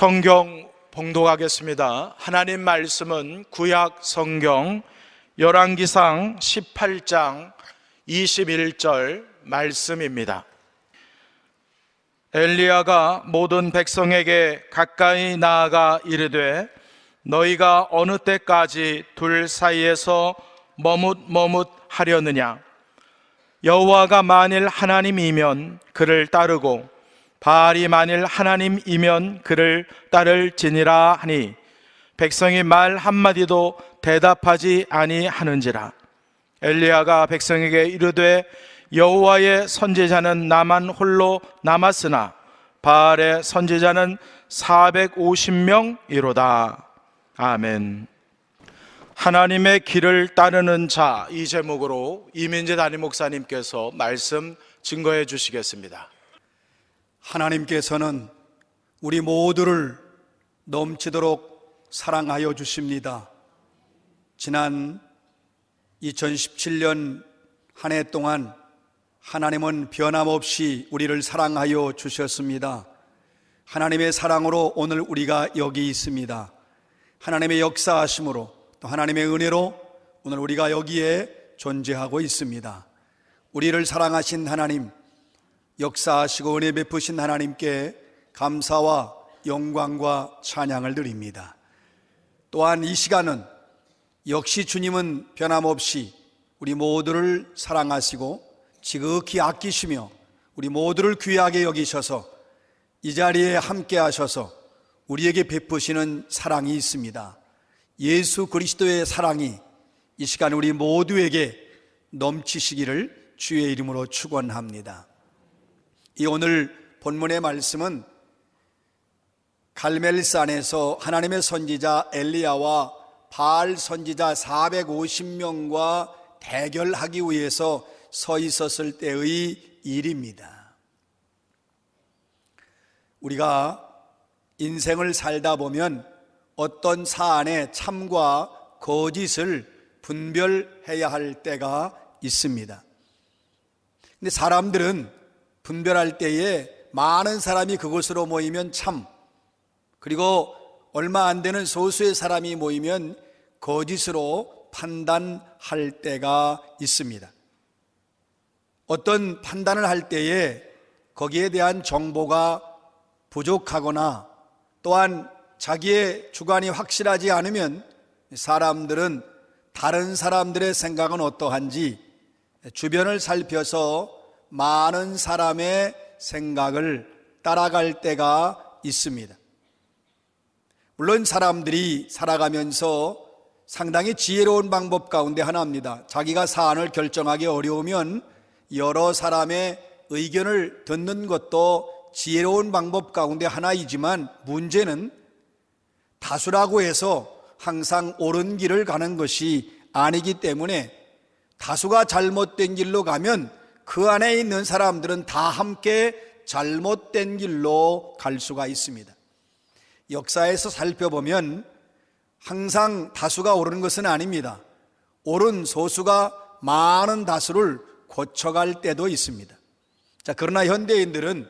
성경 봉독하겠습니다. 하나님 말씀은 구약 성경 열왕기상 18장 21절 말씀입니다. 엘리야가 모든 백성에게 가까이 나아가 이르되 너희가 어느 때까지 둘 사이에서 머뭇머뭇하려느냐? 여호와가 만일 하나님이면 그를 따르고 바알이 만일 하나님이면 그를 따를지니라 하니 백성이 말 한마디도 대답하지 아니하는지라. 엘리야가 백성에게 이르되 여호와의 선지자는 나만 홀로 남았으나 바알의 선지자는 450명이로다. 아멘. 하나님의 길을 따르는 자, 이 제목으로 이민재 담임 목사님께서 말씀 증거해 주시겠습니다. 하나님께서는 우리 모두를 넘치도록 사랑하여 주십니다. 지난 2017년 한 해 동안 하나님은 변함없이 우리를 사랑하여 주셨습니다. 하나님의 사랑으로 오늘 우리가 여기 있습니다. 하나님의 역사하심으로 또 하나님의 은혜로 오늘 우리가 여기에 존재하고 있습니다. 우리를 사랑하신 하나님, 역사하시고 은혜 베푸신 하나님께 감사와 영광과 찬양을 드립니다. 또한 이 시간은 역시 주님은 변함없이 우리 모두를 사랑하시고 지극히 아끼시며 우리 모두를 귀하게 여기셔서 이 자리에 함께 하셔서 우리에게 베푸시는 사랑이 있습니다. 예수 그리스도의 사랑이 이 시간 우리 모두에게 넘치시기를 주의 이름으로 축원합니다. 이 오늘 본문의 말씀은 갈멜산에서 하나님의 선지자 엘리야와 바알 선지자 450명과 대결하기 위해서 서 있었을 때의 일입니다. 우리가 인생을 살다 보면 어떤 사안의 참과 거짓을 분별해야 할 때가 있습니다. 근데 사람들은 분별할 때에 많은 사람이 그곳으로 모이면 참, 그리고 얼마 안 되는 소수의 사람이 모이면 거짓으로 판단할 때가 있습니다. 어떤 판단을 할 때에 거기에 대한 정보가 부족하거나 또한 자기의 주관이 확실하지 않으면 사람들은 다른 사람들의 생각은 어떠한지 주변을 살펴서 많은 사람의 생각을 따라갈 때가 있습니다. 물론 사람들이 살아가면서 상당히 지혜로운 방법 가운데 하나입니다. 자기가 사안을 결정하기 어려우면 여러 사람의 의견을 듣는 것도 지혜로운 방법 가운데 하나이지만 문제는 다수라고 해서 항상 옳은 길을 가는 것이 아니기 때문에 다수가 잘못된 길로 가면 그 안에 있는 사람들은 다 함께 잘못된 길로 갈 수가 있습니다. 역사에서 살펴보면 항상 다수가 옳은 것은 아닙니다. 옳은 소수가 많은 다수를 고쳐갈 때도 있습니다. 그러나 현대인들은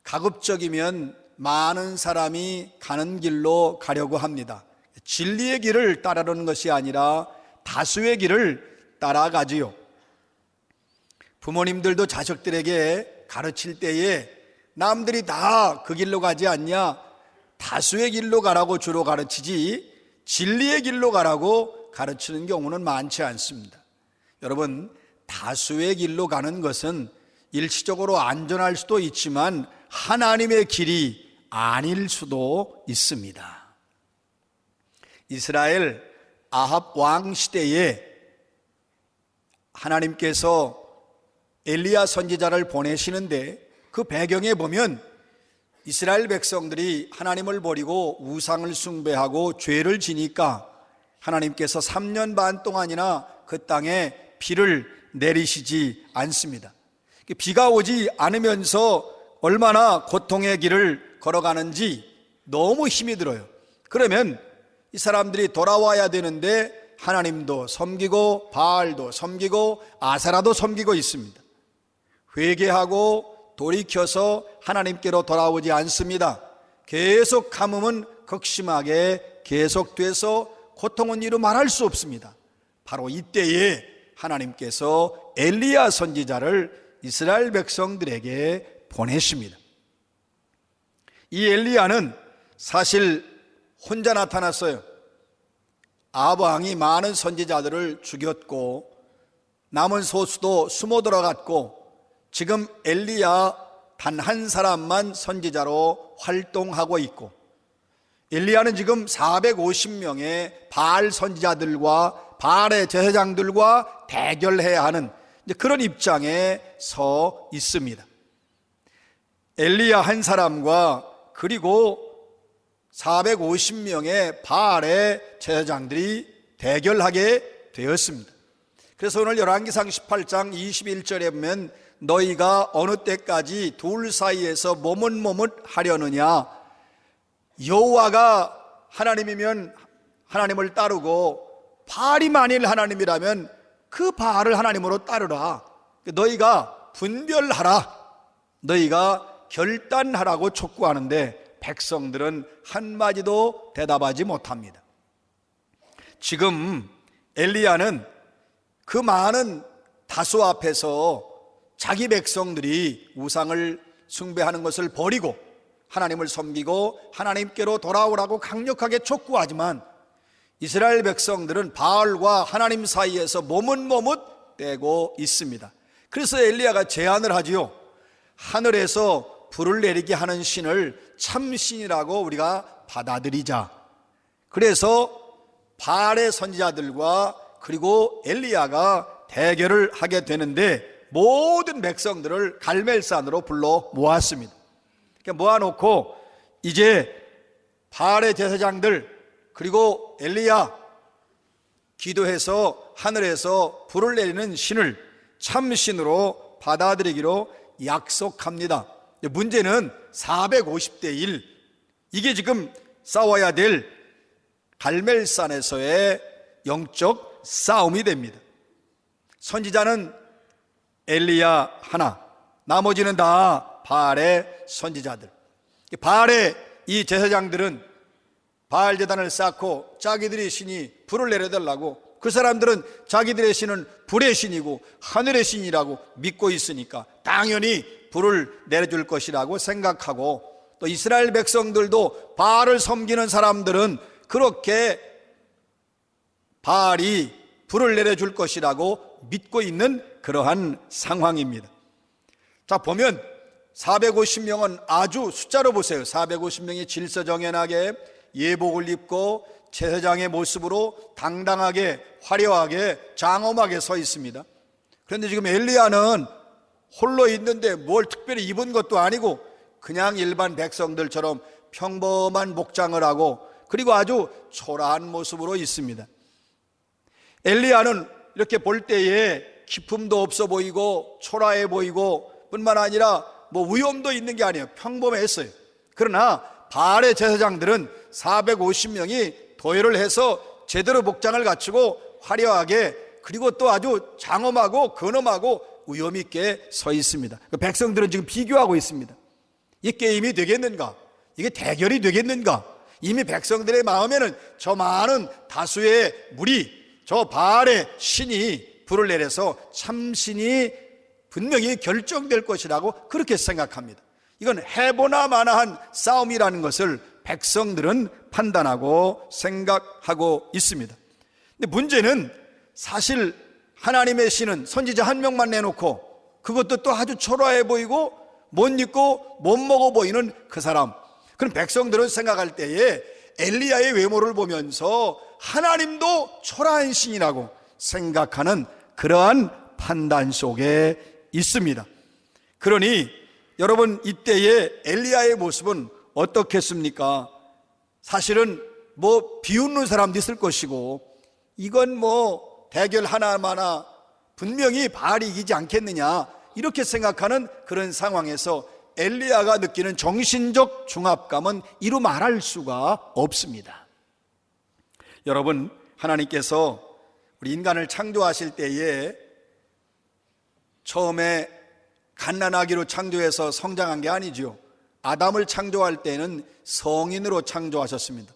가급적이면 많은 사람이 가는 길로 가려고 합니다. 진리의 길을 따르는 것이 아니라 다수의 길을 따라가지요. 부모님들도 자식들에게 가르칠 때에 남들이 다 그 길로 가지 않냐, 다수의 길로 가라고 주로 가르치지 진리의 길로 가라고 가르치는 경우는 많지 않습니다. 여러분, 다수의 길로 가는 것은 일시적으로 안전할 수도 있지만 하나님의 길이 아닐 수도 있습니다. 이스라엘 아합 왕 시대에 하나님께서 엘리야 선지자를 보내시는데 그 배경에 보면 이스라엘 백성들이 하나님을 버리고 우상을 숭배하고 죄를 지니까 하나님께서 3년 반 동안이나 그 땅에 비를 내리시지 않습니다. 비가 오지 않으면서 얼마나 고통의 길을 걸어가는지 너무 힘이 들어요. 그러면 이 사람들이 돌아와야 되는데 하나님도 섬기고 바알도 섬기고 아세라도 섬기고 있습니다. 회개하고 돌이켜서 하나님께로 돌아오지 않습니다. 계속 가뭄은 극심하게 계속돼서 고통은 이루 말할 수 없습니다. 바로 이때에 하나님께서 엘리야 선지자를 이스라엘 백성들에게 보내십니다. 이 엘리야는 사실 혼자 나타났어요. 아합 왕이 많은 선지자들을 죽였고 남은 소수도 숨어 들어갔고 지금 엘리야 단 한 사람만 선지자로 활동하고 있고, 엘리야는 지금 450명의 바알 선지자들과 바알의 제사장들과 대결해야 하는 그런 입장에 서 있습니다. 엘리야 한 사람과 그리고 450명의 바알의 제사장들이 대결하게 되었습니다. 그래서 오늘 열왕기상 18장 21절에 보면 너희가 어느 때까지 둘 사이에서 머뭇머뭇하려느냐, 여호와가 하나님이면 하나님을 따르고 바알이 만일 하나님이라면 그 바알을 하나님으로 따르라. 너희가 분별하라, 너희가 결단하라고 촉구하는데 백성들은 한마디도 대답하지 못합니다. 지금 엘리야는 그 많은 다수 앞에서 자기 백성들이 우상을 숭배하는 것을 버리고 하나님을 섬기고 하나님께로 돌아오라고 강력하게 촉구하지만 이스라엘 백성들은 바알과 하나님 사이에서 머뭇머뭇대고 있습니다. 그래서 엘리야가 제안을 하지요. 하늘에서 불을 내리게 하는 신을 참신이라고 우리가 받아들이자. 그래서 바알의 선지자들과 그리고 엘리야가 대결을 하게 되는데 모든 백성들을 갈멜산으로 불러 모았습니다. 모아놓고 이제 바알의 제사장들 그리고 엘리야 기도해서 하늘에서 불을 내리는 신을 참신으로 받아들이기로 약속합니다. 문제는 450대 1, 이게 지금 싸워야 될 갈멜산에서의 영적 싸움이 됩니다. 선지자는 엘리야 하나, 나머지는 다 바알의 선지자들. 바알의 이 제사장들은 바알 제단을 쌓고 자기들의 신이 불을 내려달라고, 그 사람들은 자기들의 신은 불의 신이고 하늘의 신이라고 믿고 있으니까 당연히 불을 내려줄 것이라고 생각하고, 또 이스라엘 백성들도 바알을 섬기는 사람들은 그렇게 바알이 불을 내려줄 것이라고 믿고 있는 그러한 상황입니다. 자, 보면 450명은 아주 숫자로 보세요. 450명이 질서정연하게 예복을 입고 제사장의 모습으로 당당하게 화려하게 장엄하게 서 있습니다. 그런데 지금 엘리야는 홀로 있는데 뭘 특별히 입은 것도 아니고 그냥 일반 백성들처럼 평범한 목장을 하고 그리고 아주 초라한 모습으로 있습니다. 엘리야는 이렇게 볼 때에 기품도 없어 보이고 초라해 보이고 뿐만 아니라 위엄도 있는 게 아니에요. 평범했어요. 그러나 바알의 제사장들은 450명이 도열을 해서 제대로 복장을 갖추고 화려하게 그리고 또 아주 장엄하고 근엄하고 위엄 있게 서 있습니다. 백성들은 지금 비교하고 있습니다. 이 게임이 되겠는가? 이게 대결이 되겠는가? 이미 백성들의 마음에는 저 많은 다수의 무리, 저 바알의 신이 불을 내려서 참신이 분명히 결정될 것이라고 그렇게 생각합니다. 이건 해보나 마나한 싸움이라는 것을 백성들은 판단하고 생각하고 있습니다. 근데 문제는 사실 하나님의 신은 선지자 한 명만 내놓고 그것도 또 아주 초라해 보이고 못 입고 못 먹어 보이는 그 사람. 그럼 백성들은 생각할 때에 엘리야의 외모를 보면서 하나님도 초라한 신이라고 생각하는 그러한 판단 속에 있습니다. 그러니 여러분, 이때의 엘리야의 모습은 어떻겠습니까? 사실은 비웃는 사람도 있을 것이고 이건 대결 하나마나 분명히 바알이 이기지 않겠느냐 이렇게 생각하는 그런 상황에서 엘리야가 느끼는 정신적 중압감은 이루 말할 수가 없습니다. 여러분, 하나님께서 우리 인간을 창조하실 때에 처음에 갓난아기로 창조해서 성장한 게 아니죠. 아담을 창조할 때는 성인으로 창조하셨습니다.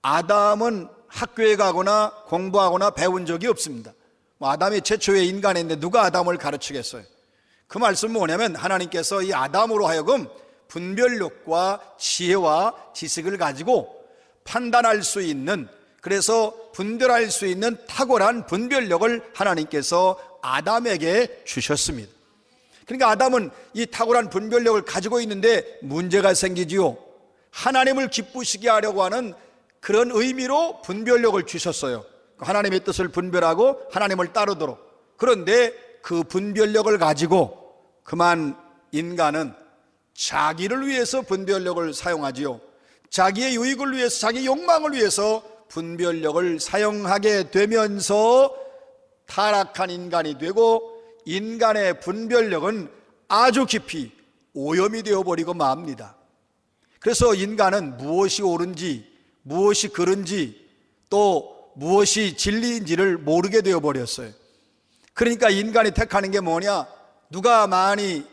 아담은 학교에 가거나 공부하거나 배운 적이 없습니다. 아담이 최초의 인간인데 누가 아담을 가르치겠어요? 그 말씀은 뭐냐면 하나님께서 이 아담으로 하여금 분별력과 지혜와 지식을 가지고 판단할 수 있는, 그래서 분별할 수 있는 탁월한 분별력을 하나님께서 아담에게 주셨습니다. 그러니까 아담은 이 탁월한 분별력을 가지고 있는데 문제가 생기지요. 하나님을 기쁘시게 하려고 하는 그런 의미로 분별력을 주셨어요. 하나님의 뜻을 분별하고 하나님을 따르도록. 그런데 그 분별력을 가지고 그만 인간은 자기를 위해서 분별력을 사용하지요. 자기의 유익을 위해서, 자기 욕망을 위해서 분별력을 사용하게 되면서 타락한 인간이 되고, 인간의 분별력은 아주 깊이 오염이 되어버리고 맙니다. 그래서 인간은 무엇이 옳은지, 무엇이 그른지, 또 무엇이 진리인지를 모르게 되어버렸어요. 그러니까 인간이 택하는 게 뭐냐? 누가 많이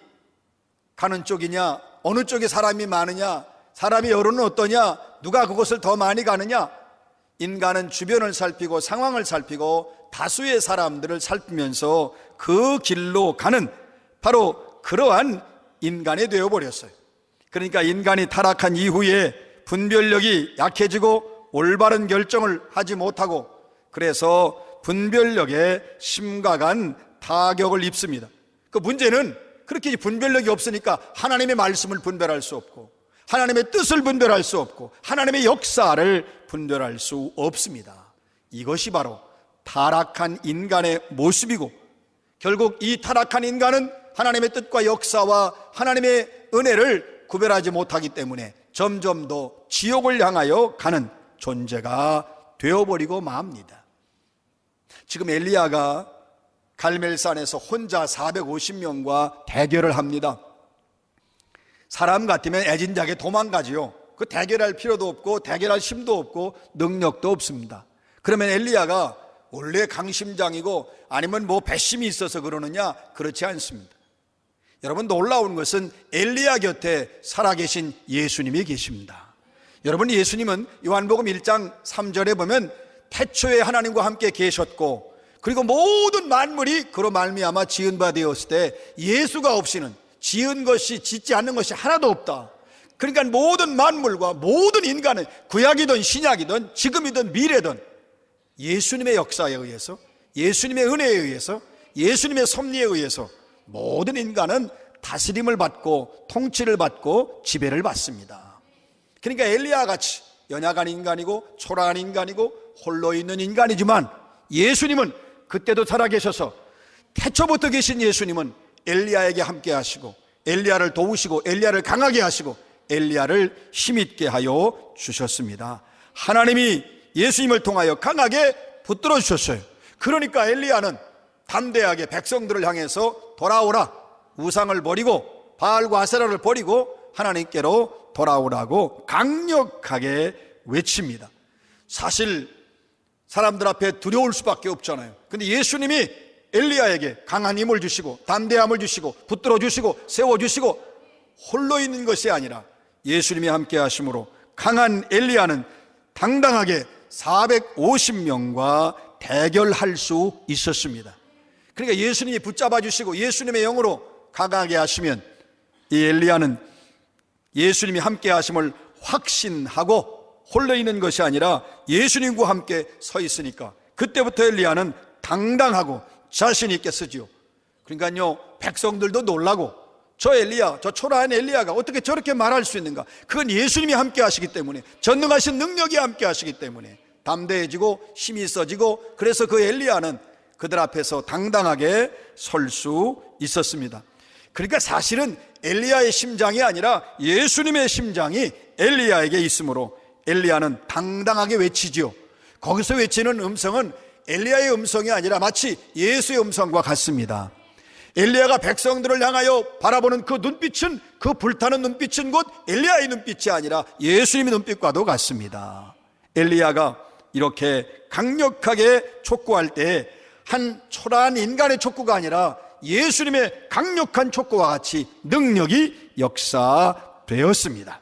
가는 쪽이냐? 어느 쪽에 사람이 많으냐? 사람의 여론은 어떠냐? 누가 그곳을 더 많이 가느냐? 인간은 주변을 살피고 상황을 살피고 다수의 사람들을 살피면서 그 길로 가는 바로 그러한 인간이 되어버렸어요. 그러니까 인간이 타락한 이후에 분별력이 약해지고 올바른 결정을 하지 못하고, 그래서 분별력에 심각한 타격을 입습니다. 그 문제는 그렇게 분별력이 없으니까 하나님의 말씀을 분별할 수 없고, 하나님의 뜻을 분별할 수 없고, 하나님의 역사를 분별할 수 없습니다. 이것이 바로 타락한 인간의 모습이고, 결국 이 타락한 인간은 하나님의 뜻과 역사와 하나님의 은혜를 구별하지 못하기 때문에 점점 더 지옥을 향하여 가는 존재가 되어버리고 맙니다. 지금 엘리야가 갈멜산에서 혼자 450명과 대결을 합니다. 사람 같으면 애진작에 도망가지요. 그 대결할 필요도 없고 대결할 힘도 없고 능력도 없습니다. 그러면 엘리야가 원래 강심장이고 아니면 뭐 배심이 있어서 그러느냐? 그렇지 않습니다. 여러분, 놀라운 것은 엘리야 곁에 살아계신 예수님이 계십니다. 여러분, 예수님은 요한복음 1장 3절에 보면 태초에 하나님과 함께 계셨고, 그리고 모든 만물이 그로 말미암아 지은 바 되었을 때 예수가 없이는 지은 것이 짓지 않는 것이 하나도 없다. 그러니까 모든 만물과 모든 인간은 구약이든 신약이든 지금이든 미래든 예수님의 역사에 의해서, 예수님의 은혜에 의해서, 예수님의 섭리에 의해서 모든 인간은 다스림을 받고 통치를 받고 지배를 받습니다. 그러니까 엘리야 같이 연약한 인간이고 초라한 인간이고 홀로 있는 인간이지만, 예수님은 그때도 살아계셔서 태초부터 계신 예수님은 엘리야에게 함께 하시고 엘리야를 도우시고 엘리야를 강하게 하시고 엘리야를 힘있게 하여 주셨습니다. 하나님이 예수님을 통하여 강하게 붙들어 주셨어요. 그러니까 엘리야는 담대하게 백성들을 향해서 돌아오라, 우상을 버리고 바알과 아세라를 버리고 하나님께로 돌아오라고 강력하게 외칩니다. 사실 사람들 앞에 두려울 수밖에 없잖아요. 근데 예수님이 엘리야에게 강한 힘을 주시고 담대함을 주시고 붙들어 주시고 세워 주시고 홀로 있는 것이 아니라 예수님이 함께 하심으로 강한 엘리야는 당당하게 450명과 대결할 수 있었습니다. 그러니까 예수님이 붙잡아 주시고 예수님의 영으로 강하게 하시면 이 엘리야는 예수님이 함께 하심을 확신하고 홀로 있는 것이 아니라 예수님과 함께 서 있으니까 그때부터 엘리야는 당당하고 자신 있게 쓰지요. 그러니까요, 백성들도 놀라고 저 엘리야, 저 초라한 엘리야가 어떻게 저렇게 말할 수 있는가? 그건 예수님이 함께 하시기 때문에, 전능하신 능력이 함께 하시기 때문에 담대해지고 힘이 있어지고, 그래서 그 엘리야는 그들 앞에서 당당하게 설 수 있었습니다. 그러니까 사실은 엘리야의 심장이 아니라 예수님의 심장이 엘리야에게 있으므로 엘리야는 당당하게 외치지요. 거기서 외치는 음성은 엘리야의 음성이 아니라 마치 예수의 음성과 같습니다. 엘리야가 백성들을 향하여 바라보는 그 눈빛은, 그 불타는 눈빛은 곧 엘리야의 눈빛이 아니라 예수님의 눈빛과도 같습니다. 엘리야가 이렇게 강력하게 촉구할 때 한 초라한 인간의 촉구가 아니라 예수님의 강력한 촉구와 같이 능력이 역사됩니다. 되었습니다.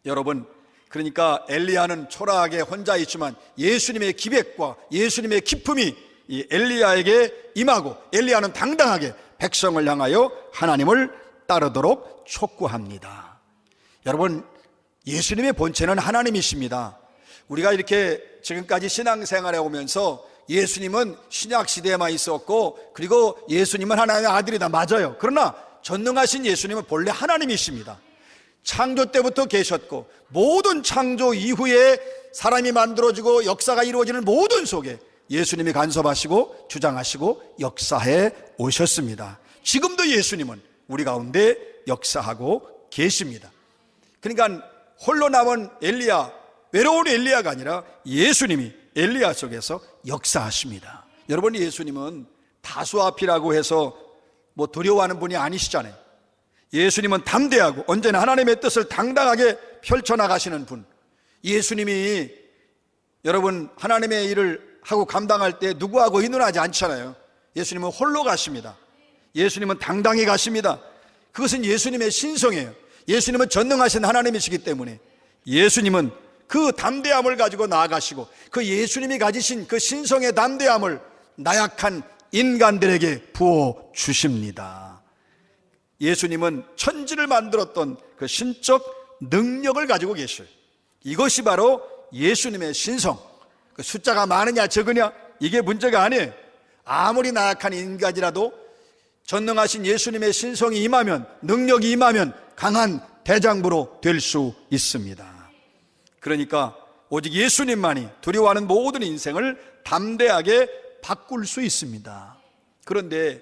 여러분, 그러니까 엘리야는 초라하게 혼자 있지만 예수님의 기백과 예수님의 기품이 이 엘리야에게 임하고 엘리야는 당당하게 백성을 향하여 하나님을 따르도록 촉구합니다. 여러분, 예수님의 본체는 하나님이십니다. 우리가 이렇게 지금까지 신앙생활에 오면서 예수님은 신약시대에만 있었고 그리고 예수님은 하나님의 아들이다, 맞아요. 그러나 전능하신 예수님은 본래 하나님이십니다. 창조 때부터 계셨고 모든 창조 이후에 사람이 만들어지고 역사가 이루어지는 모든 속에 예수님이 간섭하시고 주장하시고 역사해 오셨습니다. 지금도 예수님은 우리 가운데 역사하고 계십니다. 그러니까 홀로 남은 엘리야, 외로운 엘리야가 아니라 예수님이 엘리야 속에서 역사하십니다. 여러분, 예수님은 다수 앞이라고 해서 뭐 두려워하는 분이 아니시잖아요. 예수님은 담대하고 언제나 하나님의 뜻을 당당하게 펼쳐나가시는 분. 예수님이 여러분 하나님의 일을 하고 감당할 때 누구하고 의논하지 않잖아요. 예수님은 홀로 가십니다. 예수님은 당당히 가십니다. 그것은 예수님의 신성이에요. 예수님은 전능하신 하나님이시기 때문에 예수님은 그 담대함을 가지고 나아가시고 그 예수님이 가지신 그 신성의 담대함을 나약한 인간들에게 부어 주십니다. 예수님은 천지를 만들었던 그 신적 능력을 가지고 계셔요. 이것이 바로 예수님의 신성. 그 숫자가 많으냐 적으냐 이게 문제가 아니에요. 아무리 나약한 인간이라도 전능하신 예수님의 신성이 임하면, 능력이 임하면 강한 대장부로 될 수 있습니다. 그러니까 오직 예수님만이 두려워하는 모든 인생을 담대하게 바꿀 수 있습니다. 그런데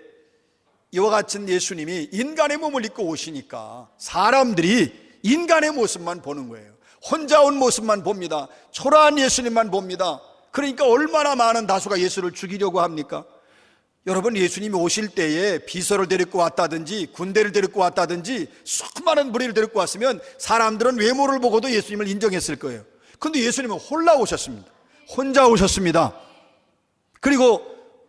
이와 같은 예수님이 인간의 몸을 입고 오시니까 사람들이 인간의 모습만 보는 거예요. 혼자 온 모습만 봅니다. 초라한 예수님만 봅니다. 그러니까 얼마나 많은 다수가 예수를 죽이려고 합니까? 여러분, 예수님이 오실 때에 비서를 데리고 왔다든지 군대를 데리고 왔다든지 수많은 무리를 데리고 왔으면 사람들은 외모를 보고도 예수님을 인정했을 거예요. 그런데 예수님은 홀라 오셨습니다. 혼자 오셨습니다. 그리고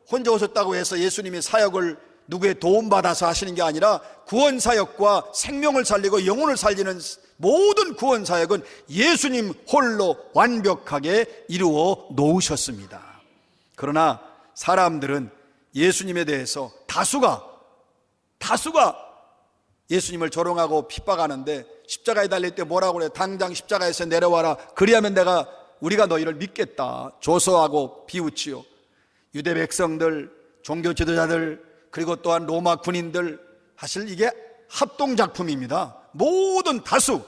혼자 오셨다고 해서 예수님이 사역을 누구의 도움받아서 하시는 게 아니라 구원사역과 생명을 살리고 영혼을 살리는 모든 구원사역은 예수님 홀로 완벽하게 이루어 놓으셨습니다. 그러나 사람들은 예수님에 대해서 다수가 예수님을 조롱하고 핍박하는데 십자가에 달릴 때 뭐라고 그래요? 당장 십자가에서 내려와라. 그리하면 우리가 너희를 믿겠다. 조소하고 비웃지요. 유대 백성들, 종교 지도자들, 그리고 또한 로마 군인들, 사실 이게 합동작품입니다. 모든 다수.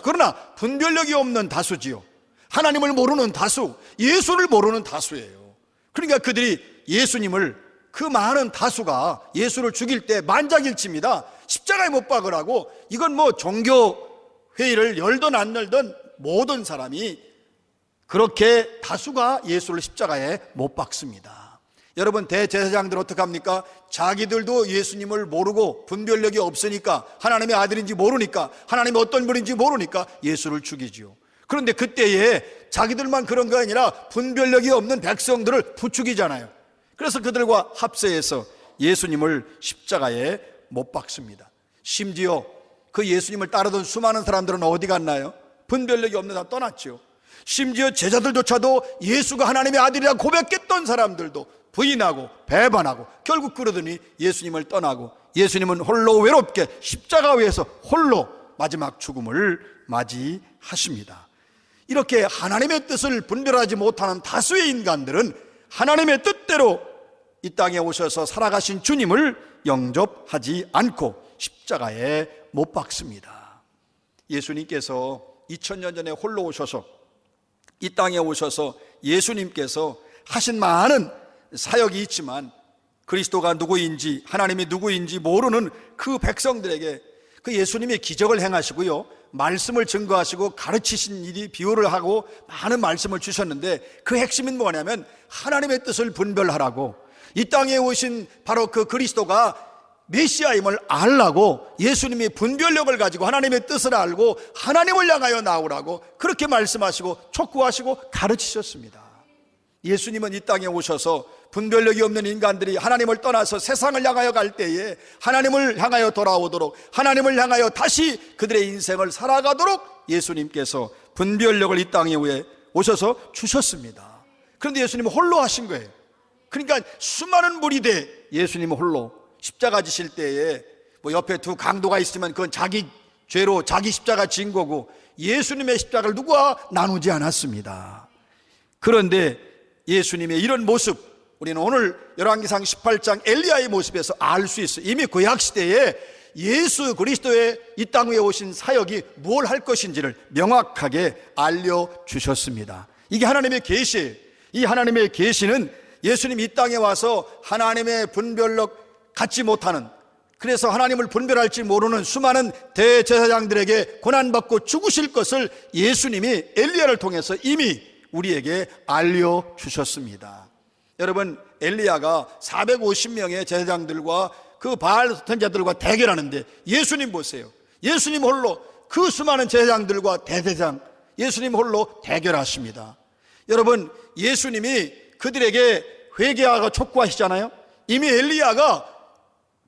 그러나 분별력이 없는 다수지요. 하나님을 모르는 다수, 예수를 모르는 다수예요. 그러니까 그들이 예수님을, 그 많은 다수가 예수를 죽일 때 만장일치입니다. 십자가에 못 박으라고. 이건 뭐 종교회의를 열든 안 열든 모든 사람이 그렇게 다수가 예수를 십자가에 못 박습니다. 여러분, 대제사장들 어떡합니까? 자기들도 예수님을 모르고 분별력이 없으니까, 하나님의 아들인지 모르니까, 하나님이 어떤 분인지 모르니까 예수를 죽이지요. 그런데 그때에 자기들만 그런 거 아니라 분별력이 없는 백성들을 부추기잖아요. 그래서 그들과 합세해서 예수님을 십자가에 못 박습니다. 심지어 그 예수님을 따르던 수많은 사람들은 어디 갔나요? 분별력이 없는 다 떠났죠. 심지어 제자들조차도 예수가 하나님의 아들이라 고백했던 사람들도 부인하고 배반하고 결국 그러더니 예수님을 떠나고 예수님은 홀로 외롭게 십자가 위에서 홀로 마지막 죽음을 맞이하십니다. 이렇게 하나님의 뜻을 분별하지 못하는 다수의 인간들은 하나님의 뜻대로 이 땅에 오셔서 살아가신 주님을 영접하지 않고 십자가에 못 박습니다. 예수님께서 2000년 전에 홀로 오셔서 이 땅에 오셔서 예수님께서 하신 많은 사역이 있지만 그리스도가 누구인지, 하나님이 누구인지 모르는 그 백성들에게 그 예수님의 기적을 행하시고요, 말씀을 증거하시고 가르치신 일이 비유를 하고 많은 말씀을 주셨는데 그 핵심은 뭐냐면 하나님의 뜻을 분별하라고, 이 땅에 오신 바로 그 그리스도가 메시아임을 알라고 예수님이 분별력을 가지고 하나님의 뜻을 알고 하나님을 향하여 나오라고 그렇게 말씀하시고 촉구하시고 가르치셨습니다. 예수님은 이 땅에 오셔서 분별력이 없는 인간들이 하나님을 떠나서 세상을 향하여 갈 때에 하나님을 향하여 돌아오도록, 하나님을 향하여 다시 그들의 인생을 살아가도록 예수님께서 분별력을 이 땅에 오셔서 주셨습니다. 그런데 예수님은 홀로 하신 거예요. 그러니까 수많은 무리대 예수님 홀로 십자가 지실 때에 뭐 옆에 두 강도가 있으면 그건 자기 죄로 자기 십자가 진 거고, 예수님의 십자가를 누구와 나누지 않았습니다. 그런데 예수님의 이런 모습, 우리는 오늘 열왕기상 18장 엘리야의 모습에서 알 수 있어요. 이미 구약시대에 예수 그리스도의 이 땅 위에 오신 사역이 뭘 할 것인지를 명확하게 알려주셨습니다. 이게 하나님의 계시예요. 이 하나님의 계시는 예수님 이 땅에 와서 하나님의 분별력 갖지 못하는, 그래서 하나님을 분별할지 모르는 수많은 대제사장들에게 고난받고 죽으실 것을 예수님이 엘리야를 통해서 이미 우리에게 알려주셨습니다. 여러분, 엘리야가 450명의 제사장들과 그 바알 선지자들과 대결하는데 예수님 보세요. 예수님 홀로 그 수많은 제사장들과 대제사장, 예수님 홀로 대결하십니다. 여러분, 예수님이 그들에게 회개하고 촉구하시잖아요. 이미 엘리야가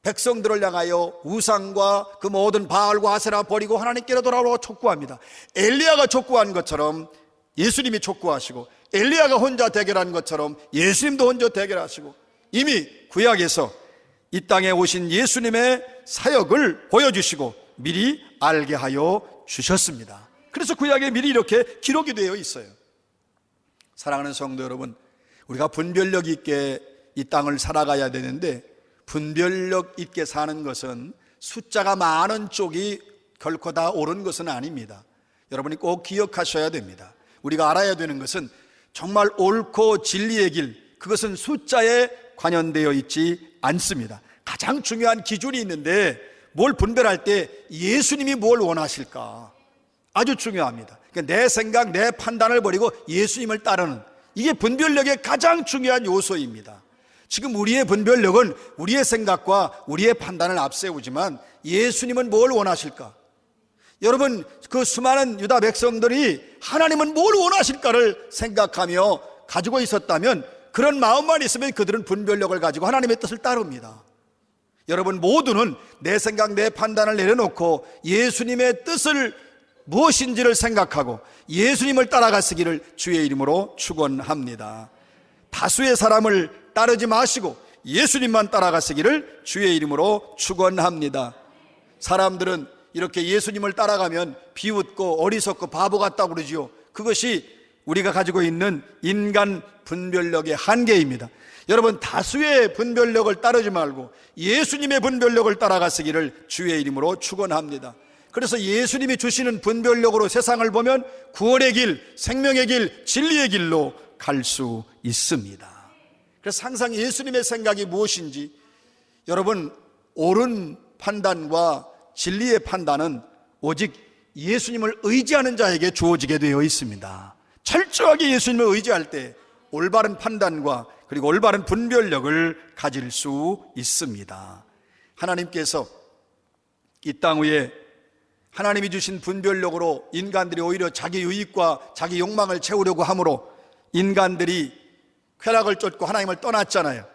백성들을 향하여 우상과 그 모든 바알과 아세라 버리고 하나님께로 돌아오라고 촉구합니다. 엘리야가 촉구한 것처럼 예수님이 촉구하시고, 엘리야가 혼자 대결한 것처럼 예수님도 혼자 대결하시고, 이미 구약에서 이 땅에 오신 예수님의 사역을 보여주시고 미리 알게 하여 주셨습니다. 그래서 구약에 미리 이렇게 기록이 되어 있어요. 사랑하는 성도 여러분, 우리가 분별력 있게 이 땅을 살아가야 되는데, 분별력 있게 사는 것은 숫자가 많은 쪽이 결코 다 옳은 것은 아닙니다. 여러분이 꼭 기억하셔야 됩니다. 우리가 알아야 되는 것은 정말 옳고 진리의 길, 그것은 숫자에 관련되어 있지 않습니다. 가장 중요한 기준이 있는데, 뭘 분별할 때 예수님이 뭘 원하실까 아주 중요합니다. 그러니까 내 생각, 내 판단을 버리고 예수님을 따르는, 이게 분별력의 가장 중요한 요소입니다. 지금 우리의 분별력은 우리의 생각과 우리의 판단을 앞세우지만 예수님은 뭘 원하실까? 여러분, 그 수많은 유다 백성들이 하나님은 뭘 원하실까를 생각하며 가지고 있었다면, 그런 마음만 있으면 그들은 분별력을 가지고 하나님의 뜻을 따릅니다. 여러분 모두는 내 생각, 내 판단을 내려놓고 예수님의 뜻을 무엇인지를 생각하고 예수님을 따라가시기를 주의 이름으로 축원합니다. 다수의 사람을 따르지 마시고 예수님만 따라가시기를 주의 이름으로 축원합니다. 사람들은 이렇게 예수님을 따라가면 비웃고 어리석고 바보 같다고 그러지요. 그것이 우리가 가지고 있는 인간 분별력의 한계입니다. 여러분, 다수의 분별력을 따르지 말고 예수님의 분별력을 따라가시기를 주의 이름으로 축원합니다. 그래서 예수님이 주시는 분별력으로 세상을 보면 구원의 길, 생명의 길, 진리의 길로 갈 수 있습니다. 그래서 항상 예수님의 생각이 무엇인지, 여러분, 옳은 판단과 진리의 판단은 오직 예수님을 의지하는 자에게 주어지게 되어 있습니다. 철저하게 예수님을 의지할 때 올바른 판단과 그리고 올바른 분별력을 가질 수 있습니다. 하나님께서 이 땅 위에 하나님이 주신 분별력으로 인간들이 오히려 자기 유익과 자기 욕망을 채우려고 함으로 인간들이 쾌락을 쫓고 하나님을 떠났잖아요.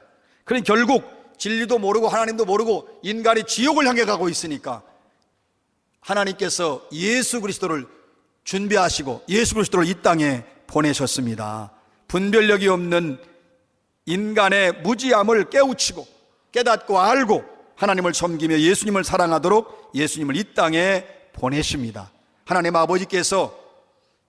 그러니 결국 진리도 모르고 하나님도 모르고 인간이 지옥을 향해 가고 있으니까 하나님께서 예수 그리스도를 준비하시고 예수 그리스도를 이 땅에 보내셨습니다. 분별력이 없는 인간의 무지함을 깨우치고 깨닫고 알고 하나님을 섬기며 예수님을 사랑하도록 예수님을 이 땅에 보내십니다. 하나님 아버지께서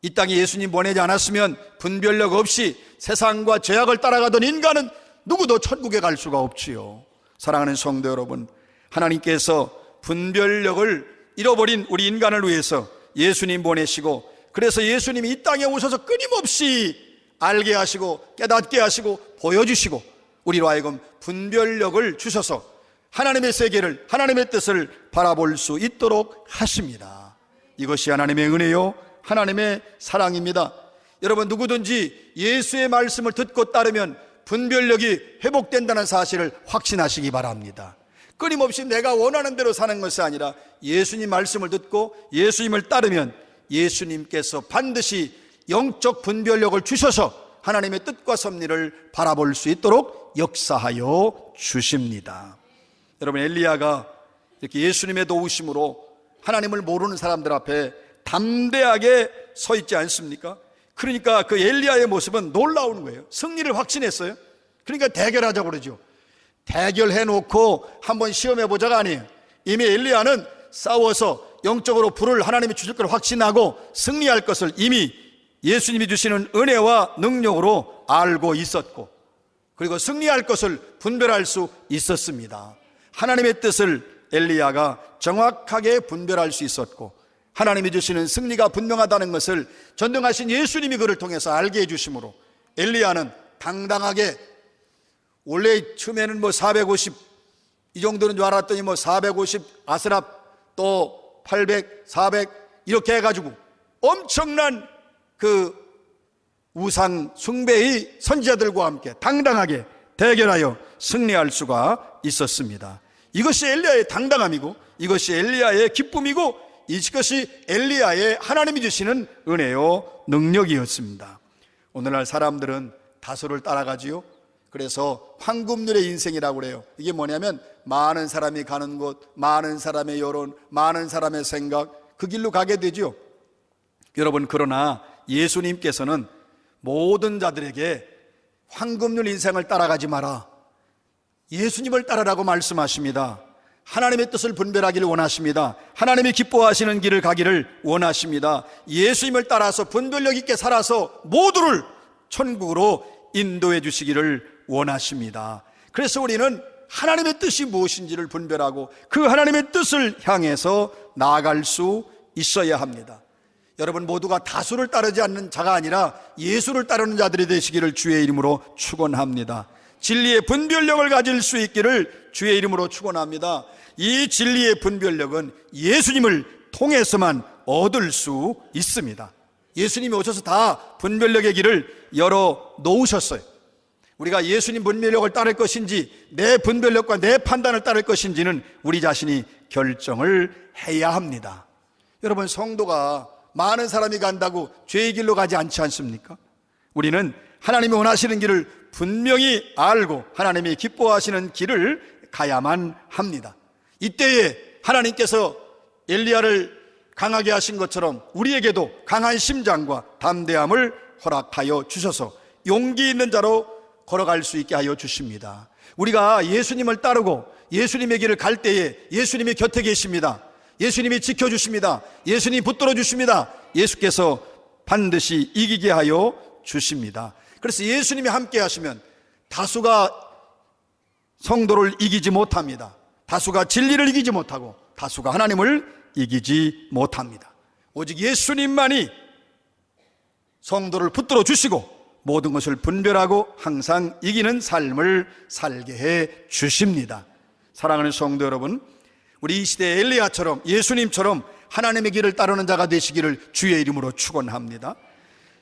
이 땅에 예수님 보내지 않았으면 분별력 없이 세상과 죄악을 따라가던 인간은 누구도 천국에 갈 수가 없지요. 사랑하는 성도 여러분, 하나님께서 분별력을 잃어버린 우리 인간을 위해서 예수님 보내시고, 그래서 예수님이 이 땅에 오셔서 끊임없이 알게 하시고 깨닫게 하시고 보여주시고 우리로 하여금 분별력을 주셔서 하나님의 세계를, 하나님의 뜻을 바라볼 수 있도록 하십니다. 이것이 하나님의 은혜요 하나님의 사랑입니다. 여러분, 누구든지 예수의 말씀을 듣고 따르면 분별력이 회복된다는 사실을 확신하시기 바랍니다. 끊임없이 내가 원하는 대로 사는 것이 아니라 예수님 말씀을 듣고 예수님을 따르면 예수님께서 반드시 영적 분별력을 주셔서 하나님의 뜻과 섭리를 바라볼 수 있도록 역사하여 주십니다. 여러분, 엘리야가 이렇게 예수님의 도우심으로 하나님을 모르는 사람들 앞에 담대하게 서 있지 않습니까? 그러니까 그 엘리야의 모습은 놀라운 거예요. 승리를 확신했어요. 그러니까 대결하자고 그러죠. 대결해놓고 한번 시험해보자가 아니에요. 이미 엘리야는 싸워서 영적으로 불을 하나님이 주실 걸 확신하고 승리할 것을 이미 예수님이 주시는 은혜와 능력으로 알고 있었고, 그리고 승리할 것을 분별할 수 있었습니다. 하나님의 뜻을 엘리야가 정확하게 분별할 수 있었고, 하나님이 주시는 승리가 분명하다는 것을 전능하신 예수님이 그를 통해서 알게 해주심으로 엘리야는 당당하게, 원래 처음에는 450 이 정도는 줄 알았더니 450 아스랍 또 800, 400 이렇게 해가지고 엄청난 그 우상 숭배의 선지자들과 함께 당당하게 대결하여 승리할 수가 있었습니다. 이것이 엘리야의 당당함이고, 이것이 엘리야의 기쁨이고, 이것이 엘리야의 하나님이 주시는 은혜요 능력이었습니다. 오늘날 사람들은 다수를 따라가지요. 그래서 황금률의 인생이라고 그래요. 이게 뭐냐면 많은 사람이 가는 곳, 많은 사람의 여론, 많은 사람의 생각, 그 길로 가게 되죠. 여러분, 그러나 예수님께서는 모든 자들에게 황금률 인생을 따라가지 마라, 예수님을 따르라고 말씀하십니다. 하나님의 뜻을 분별하기를 원하십니다. 하나님이 기뻐하시는 길을 가기를 원하십니다. 예수님을 따라서 분별력 있게 살아서 모두를 천국으로 인도해 주시기를 원하십니다. 그래서 우리는 하나님의 뜻이 무엇인지를 분별하고 그 하나님의 뜻을 향해서 나아갈 수 있어야 합니다. 여러분 모두가 다수를 따르지 않는 자가 아니라 예수를 따르는 자들이 되시기를 주의 이름으로 축원합니다. 진리의 분별력을 가질 수 있기를 주의 이름으로 축원합니다. 이 진리의 분별력은 예수님을 통해서만 얻을 수 있습니다. 예수님이 오셔서 다 분별력의 길을 열어 놓으셨어요. 우리가 예수님 분별력을 따를 것인지 내 분별력과 내 판단을 따를 것인지는 우리 자신이 결정을 해야 합니다. 여러분, 성도가 많은 사람이 간다고 죄의 길로 가지 않지 않습니까? 우리는 하나님이 원하시는 길을 분명히 알고 하나님이 기뻐하시는 길을 가야만 합니다. 이때에 하나님께서 엘리야를 강하게 하신 것처럼 우리에게도 강한 심장과 담대함을 허락하여 주셔서 용기 있는 자로 걸어갈 수 있게 하여 주십니다. 우리가 예수님을 따르고 예수님의 길을 갈 때에 예수님이 곁에 계십니다. 예수님이 지켜주십니다. 예수님이 붙들어 주십니다. 예수께서 반드시 이기게 하여 주십니다. 그래서 예수님이 함께 하시면 다수가 성도를 이기지 못합니다. 다수가 진리를 이기지 못하고 다수가 하나님을 이기지 못합니다. 오직 예수님만이 성도를 붙들어 주시고 모든 것을 분별하고 항상 이기는 삶을 살게 해 주십니다. 사랑하는 성도 여러분, 우리 이 시대의 엘리야처럼 예수님처럼 하나님의 길을 따르는 자가 되시기를 주의 이름으로 축원합니다.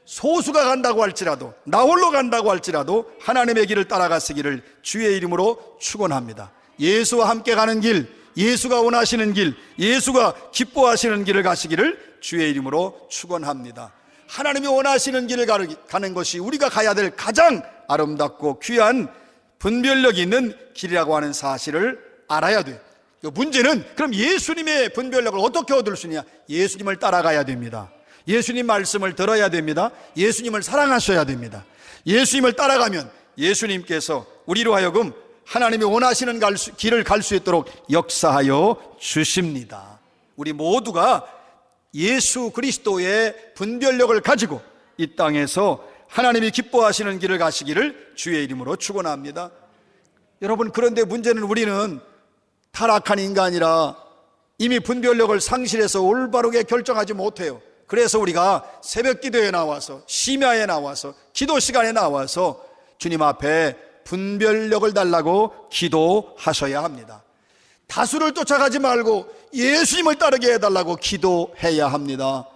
소수가 간다고 할지라도, 나 홀로 간다고 할지라도 하나님의 길을 따라가시기를 주의 이름으로 축원합니다. 예수와 함께 가는 길, 예수가 원하시는 길, 예수가 기뻐하시는 길을 가시기를 주의 이름으로 축원합니다. 하나님이 원하시는 길을 가는 것이 우리가 가야 될 가장 아름답고 귀한 분별력 있는 길이라고 하는 사실을 알아야 돼요. 문제는 그럼 예수님의 분별력을 어떻게 얻을 수 있냐? 예수님을 따라가야 됩니다. 예수님 말씀을 들어야 됩니다. 예수님을 사랑하셔야 됩니다. 예수님을 따라가면 예수님께서 우리로 하여금 하나님이 원하시는 길을 갈 수 있도록 역사하여 주십니다. 우리 모두가 예수 그리스도의 분별력을 가지고 이 땅에서 하나님이 기뻐하시는 길을 가시기를 주의 이름으로 축원합니다. 여러분, 그런데 문제는 우리는 타락한 인간이라 이미 분별력을 상실해서 올바르게 결정하지 못해요. 그래서 우리가 새벽 기도에 나와서, 심야에 나와서, 기도 시간에 나와서 주님 앞에 분별력을 달라고 기도하셔야 합니다. 다수를 쫓아가지 말고 예수님을 따르게 해달라고 기도해야 합니다.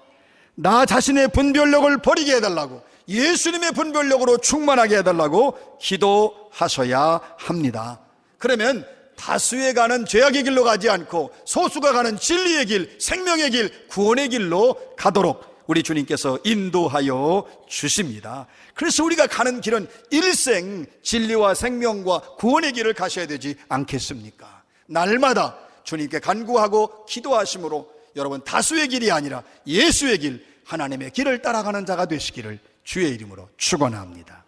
나 자신의 분별력을 버리게 해달라고, 예수님의 분별력으로 충만하게 해달라고 기도하셔야 합니다. 그러면 다수에 가는 죄악의 길로 가지 않고 소수가 가는 진리의 길, 생명의 길, 구원의 길로 가도록 우리 주님께서 인도하여 주십니다. 그래서 우리가 가는 길은 일생 진리와 생명과 구원의 길을 가셔야 되지 않겠습니까? 날마다 주님께 간구하고 기도하심으로 여러분 다수의 길이 아니라 예수의 길, 하나님의 길을 따라가는 자가 되시기를 주의 이름으로 축원합니다.